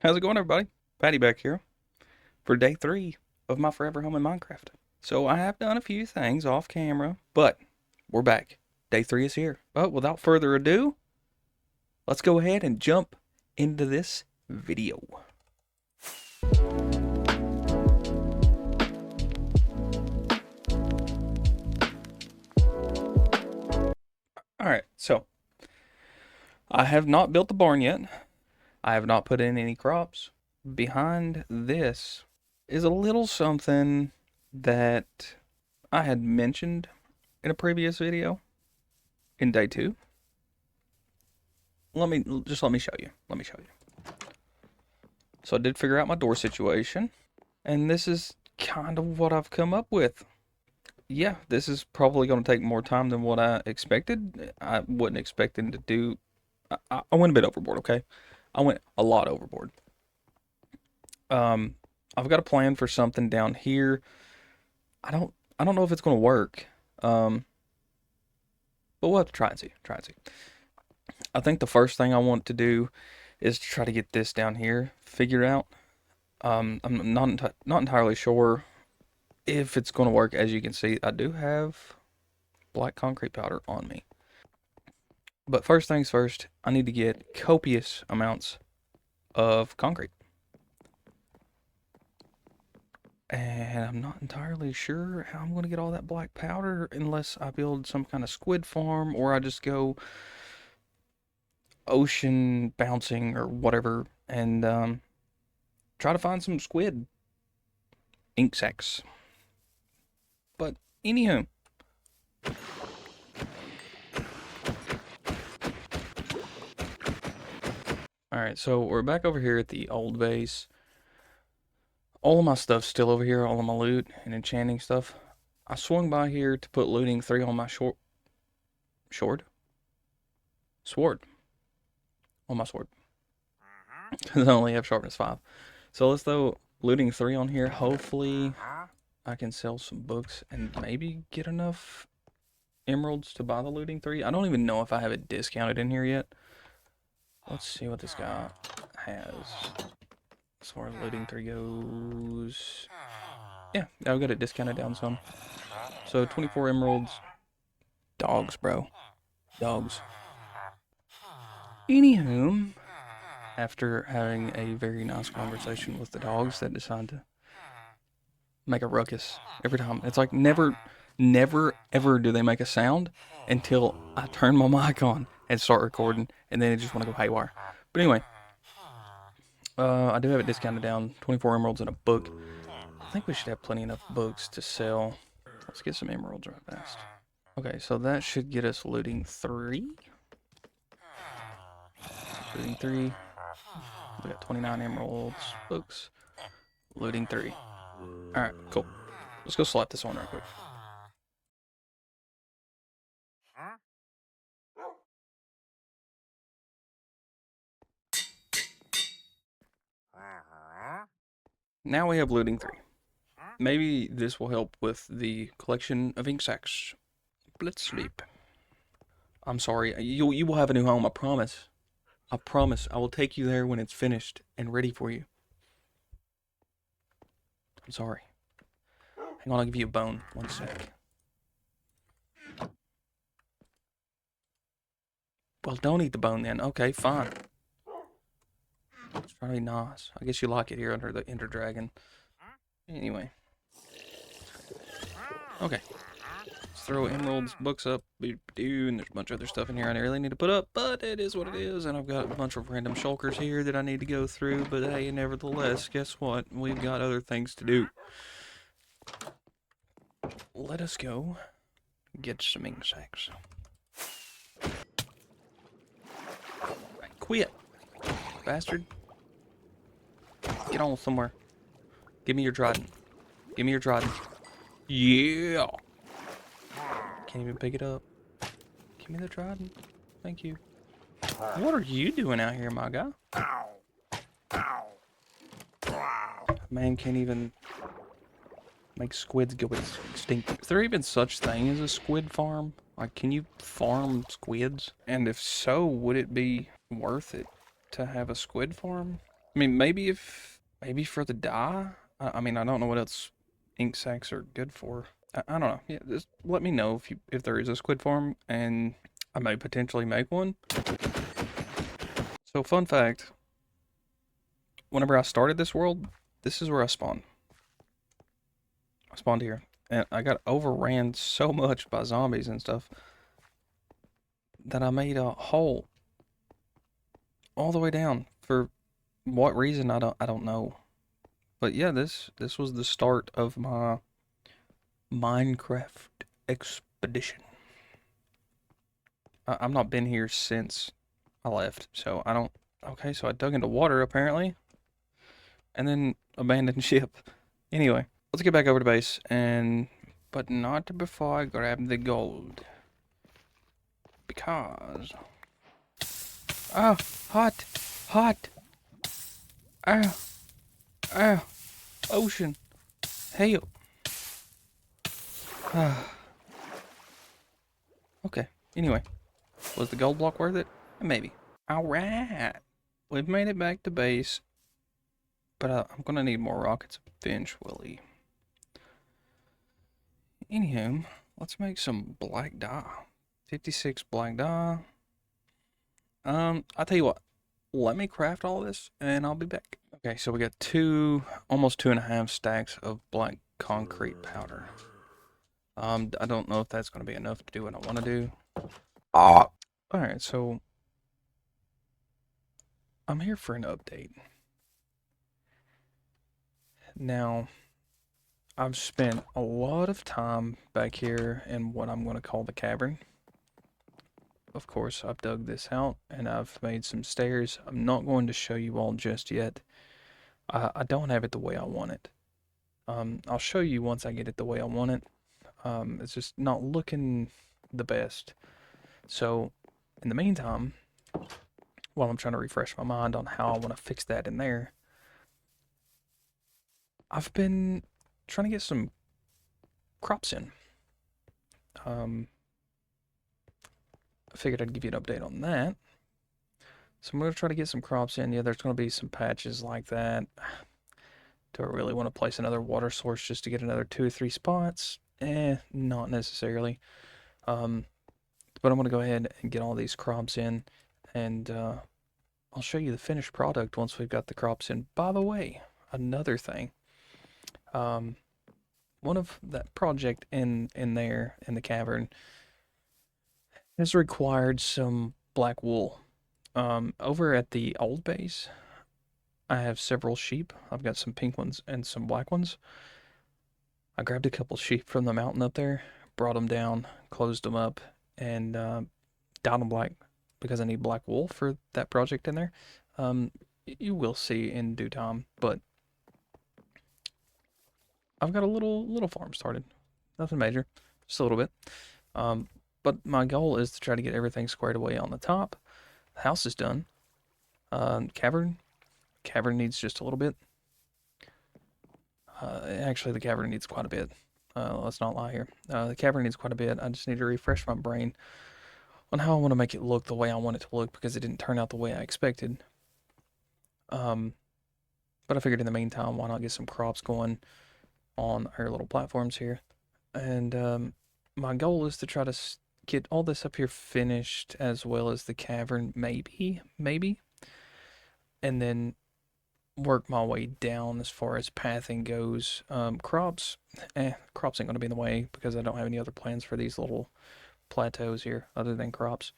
How's it going, everybody? Patty back here for day 3 of my forever home in Minecraft. So I have done a few things off camera, but we're back. Day 3 is here. But without further ado, let's go ahead and jump into this video. Alright, so I have not built the barn yet. I have not put in any crops. Behind this is a little something that I had mentioned in a previous video in day 2. Let me show you. So I did figure out my door situation, and this is kind of what I've come up with. Yeah, this is probably going to take more time than what I expected. I wasn't expecting to do. I went a bit overboard. Okay, I went a lot overboard. I've got a plan for something down here. I don't know if it's going to work. But we'll have to try and see. I think the first thing I want to do is to try to get this down here figured out. I'm not entirely sure if it's going to work. As you can see, I do have black concrete powder on me. But first things first, I need to get copious amounts of concrete. And I'm not entirely sure how I'm going to get all that black powder unless I build some kind of squid farm or I just go ocean bouncing or whatever and try to find some squid ink sacs. But anywho, alright, so we're back over here at the old base. All of my stuff's still over here, all of my loot and enchanting stuff. I swung by here to put looting 3 on my sword. On my sword. Because I only have sharpness 5. So let's throw looting 3 on here. Hopefully I can sell some books and maybe get enough emeralds to buy the looting 3. I don't even know if I have it discounted in here yet. Let's see what this guy has. As far as looting 3 goes. Yeah, I've got it discounted down some. So 24 emeralds. Dogs, bro. Dogs. Anywho, after having a very nice conversation with the dogs that decide to make a ruckus every time. It's like never ever do they make a sound until I turn my mic on and start recording, and then they just want to go haywire. But anyway, I do have it discounted down, 24 emeralds and a book. I think we should have plenty enough books to sell. Let's get some emeralds right fast. Okay, so that should get us looting 3. Looting 3. We got 29 emeralds, books, looting 3. Alright, cool. Let's go slap this one real quick. Now we have looting 3. Maybe this will help with the collection of ink sacs. Let's sleep. I'm sorry. You will have a new home, I promise. I promise. I will take you there when it's finished and ready for you. I'm sorry. Hang on, I'll give you a bone. 1 sec. Well, don't eat the bone then. Okay, fine. It's trying to be nice. I guess you like it here under the Ender Dragon. Anyway. Okay. Let's throw emeralds, books up, and there's a bunch of other stuff in here I really need to put up, but it is what it is, and I've got a bunch of random shulkers here that I need to go through, but hey, nevertheless, guess what? We've got other things to do. Let us go get some ink sacs. Right, quit, bastard. Get on somewhere. Give me your trident. Give me your trident. Yeah. Can't even pick it up. Give me the trident. Thank you. What are you doing out here, my guy? Man can't even make squids go extinct. Is there even such thing as a squid farm? Like, can you farm squids? And if so, would it be worth it to have a squid farm? I mean, maybe for the dye. I mean, I don't know what else ink sacs are good for. I don't know. Yeah, just let me know if there is a squid farm, and I may potentially make one. So, fun fact: whenever I started this world, this is where I spawned. I spawned here, and I got overran so much by zombies and stuff that I made a hole all the way down. For what reason, I don't know. But yeah, this was the start of my Minecraft expedition. I'm not been here since I left, so I don't. Okay, so I dug into water apparently, and then abandoned ship. Anyway, let's get back over to base, but not before I grab the gold, because oh, hot, hot, oh, oh, ocean, hail. Okay. Anyway, was the gold block worth it? Maybe. All right, we've made it back to base. But I'm gonna need more rockets eventually. Anywho, let's make some black dye. 56 black dye. I'll tell you what. Let me craft all this, and I'll be back. Okay, so we got almost 2.5 stacks of black concrete powder. I don't know if that's gonna be enough to do what I want to do. All right, so I'm here for an update. Now, I've spent a lot of time back here in what I'm going to call the cavern. Of course, I've dug this out and I've made some stairs. I'm not going to show you all just yet. I don't have it the way I want it. I'll show you once I get it the way I want it. It's just not looking the best. So, in the meantime, while I'm trying to refresh my mind on how I want to fix that in there, I've been trying to get some crops in. I figured I'd give you an update on that. So I'm going to try to get some crops in. Yeah, there's going to be some patches like that. Do I really want to place another water source just to get another 2 or 3 spots? Not necessarily. But I'm going to go ahead and get all these crops in, and I'll show you the finished product once we've got the crops in. By the way, another thing. One of that project in there in the cavern has required some black wool. Over at the old base, I have several sheep. I've got some pink ones and some black ones. I grabbed a couple sheep from the mountain up there, brought them down, closed them up, and dyed them black because I need black wool for that project in there. You will see in due time, but I've got a little farm started. Nothing major, just a little bit. But my goal is to try to get everything squared away on the top. The house is done. Cavern needs just a little bit. Actually, the cavern needs quite a bit. Let's not lie here. The cavern needs quite a bit. I just need to refresh my brain on how I want to make it look the way I want it to look because it didn't turn out the way I expected. But I figured in the meantime, why not get some crops going on our little platforms here. And my goal is to try to get all this up here finished as well as the cavern, maybe, and then work my way down as far as pathing goes. Crops ain't going to be in the way because I don't have any other plans for these little plateaus here other than crops.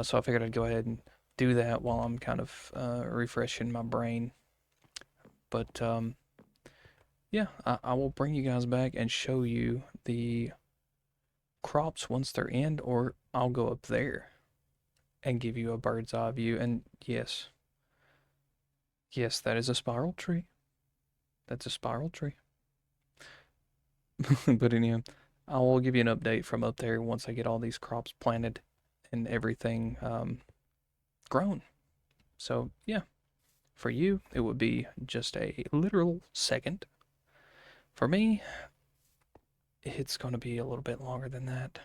So I figured I'd go ahead and do that while I'm kind of refreshing my brain. But yeah, I will bring you guys back and show you the crops once they're in, or I'll go up there and give you a bird's eye view. And yes, that is a spiral tree. That's a spiral tree. But anyhow, I will give you an update from up there once I get all these crops planted and everything grown. So yeah, for you, it would be just a literal second. For me, it's going to be a little bit longer than that.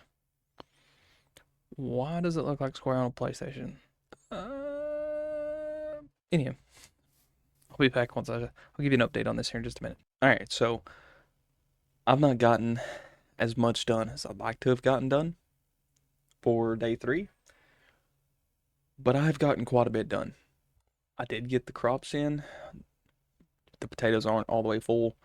Why does it look like Square on a PlayStation? Anyhow, I'll be back I'll give you an update on this here in just a minute. All right, so I've not gotten as much done as I'd like to have gotten done for day 3, but I've gotten quite a bit done. I did get the crops in. The potatoes aren't all the way full.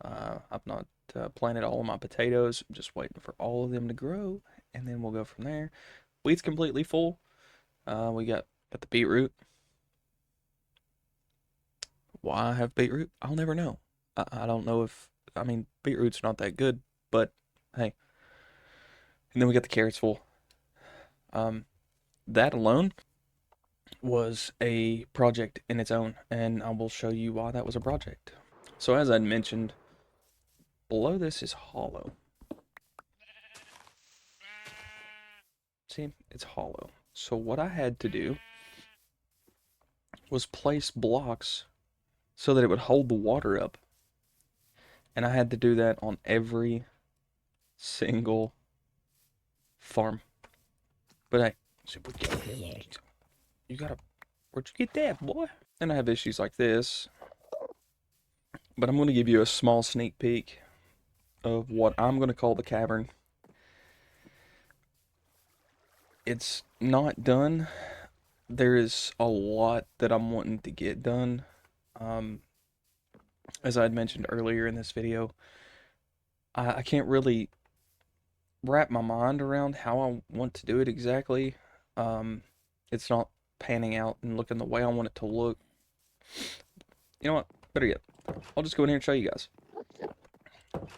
I've not planted all of my potatoes. I'm just waiting for all of them to grow, and then we'll go from there. Wheat's completely full. We got the beetroot. Why I have beetroot? I'll never know. I don't know if, I mean, beetroot's not that good, but hey. And then we got the carrots full. That alone was a project in its own, and I will show you why that was a project. So as I'd mentioned, below this is hollow. See, it's hollow. So what I had to do was place blocks so that it would hold the water up. And I had to do that on every single farm. But hey, you gotta, where'd you get that, boy? And I have issues like this. But I'm going to give you a small sneak peek of what I'm going to call the cavern. It's not done. There is a lot that I'm wanting to get done. As I had mentioned earlier in this video, I can't really wrap my mind around how I want to do it exactly. It's not panning out and looking the way I want it to look. You know what? Better yet, I'll just go in here and show you guys.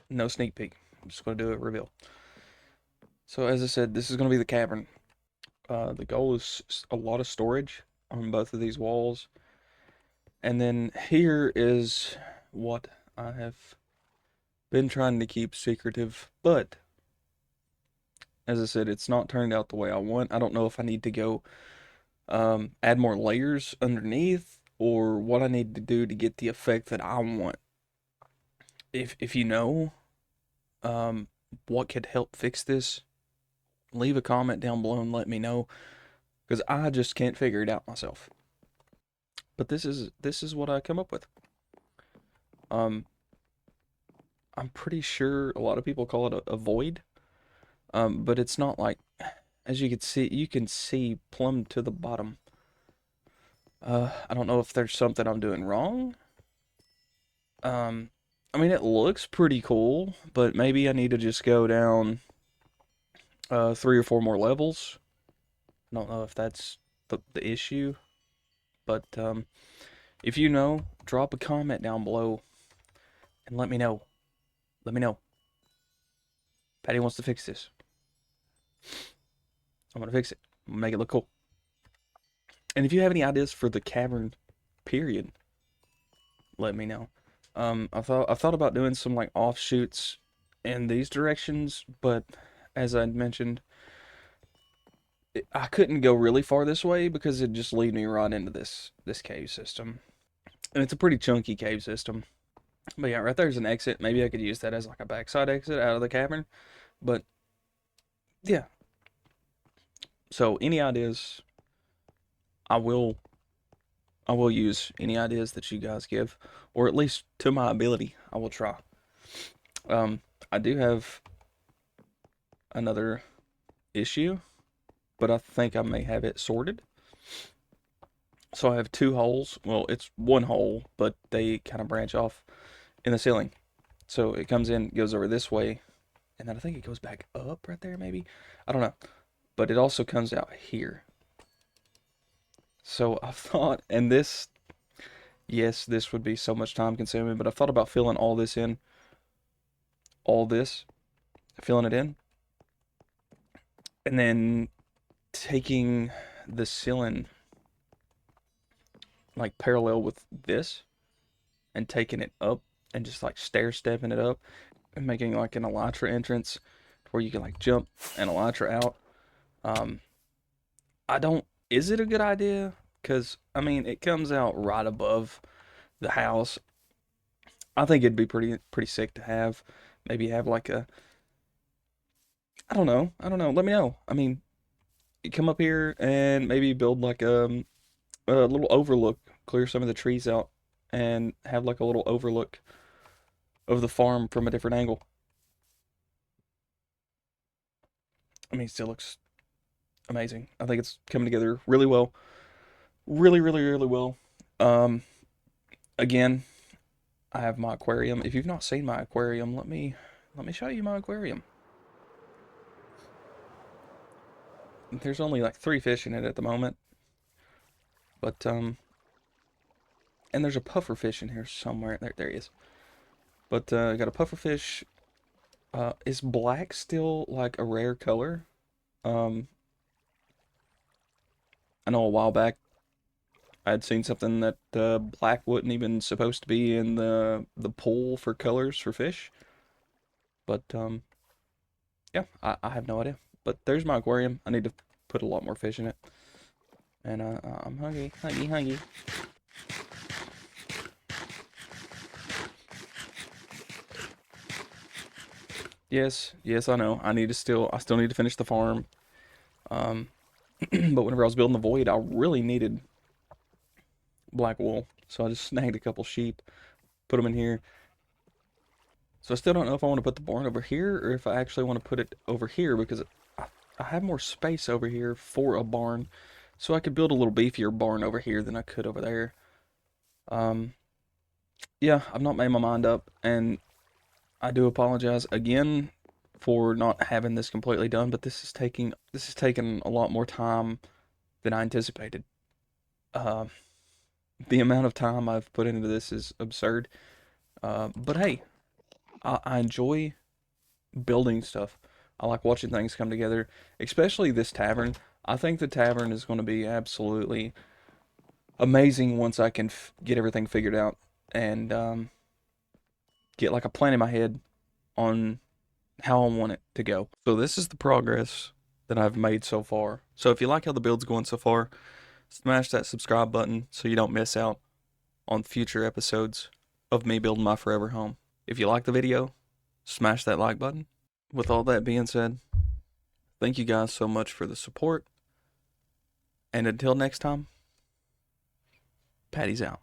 No sneak peek. I'm just going to do a reveal. So as I said, this is going to be the cavern. The goal is a lot of storage on both of these walls. And then here is what I have been trying to keep secretive, but as I said, it's not turned out the way I want. I don't know if I need to go add more layers underneath or what I need to do to get the effect that I want. If you know what could help fix this, leave a comment down below and let me know, because I just can't figure it out myself. But this is what I come up with. I'm pretty sure a lot of people call it a void, but it's not like, as you can see plumb to the bottom. I don't know if there's something I'm doing wrong. I mean, it looks pretty cool, but maybe I need to just go down 3 or 4 more levels. I don't know if that's the issue, but if you know, drop a comment down below and let me know. Let me know. Patty wants to fix this. I'm gonna fix it. I'm gonna make it look cool. And if you have any ideas for the cavern period, let me know. I thought about doing some like offshoots in these directions, but as I mentioned, I couldn't go really far this way because it'd just lead me right into this cave system. And it's a pretty chunky cave system. But yeah, right there's an exit. Maybe I could use that as like a backside exit out of the cavern. But yeah. So any ideas, I will use any ideas that you guys give, or at least to my ability, I will try. I do have another issue, but I think I may have it sorted. So I have 2 holes. Well, it's 1 hole, but they kind of branch off in the ceiling. So it comes in, goes over this way, and then I think it goes back up right there, maybe. I don't know. But it also comes out here. So I've thought, and this, yes, this would be so much time consuming, but I've thought about filling all this in. All this, filling it in. And then taking the ceiling like parallel with this and taking it up and just like stair stepping it up and making like an elytra entrance where you can like jump and elytra out. I don't, is it a good idea? Because I mean, it comes out right above the house. I think it'd be pretty sick to have. Maybe have like a, I don't know. Let me know. I mean, you come up here and maybe build like a little overlook, clear some of the trees out, and have like a little overlook of the farm from a different angle. I mean, it still looks amazing. I think it's coming together really well. Really, really, really well. Um, Again, I have my aquarium. If you've not seen my aquarium, let me show you my aquarium. There's only like 3 fish in it at the moment, but and there's a puffer fish in here somewhere. There he is. But I got a puffer fish. Is black still like a rare color? Um, I know a while back I'd seen something that black wasn't even supposed to be in the pool for colors for fish. But yeah, I have no idea. But there's my aquarium. I need to put a lot more fish in it. And I'm hungry, hungry, hungry. Yes, yes, I know. I still need to finish the farm. Um, but whenever I was building the void, I really needed black wool, so I just snagged a couple sheep, put them in here. So I still don't know if I want to put the barn over here or if I actually want to put it over here because I have more space over here for a barn, so I could build a little beefier barn over here than I could over there. Um, yeah, I've not made my mind up, and I do apologize again for not having this completely done, but this is taking a lot more time than I anticipated. Uh, the amount of time I've put into this is absurd. But hey, I enjoy building stuff. I like watching things come together, especially this tavern. I think the tavern is going to be absolutely amazing once I can get everything figured out and get like a plan in my head on how I want it to go. So this is the progress that I've made so far. So if you like how the build's going so far, smash that subscribe button so you don't miss out on future episodes of me building my forever home. If you like the video, smash that like button. With all that being said, thank you guys so much for the support. And until next time, Patty's out.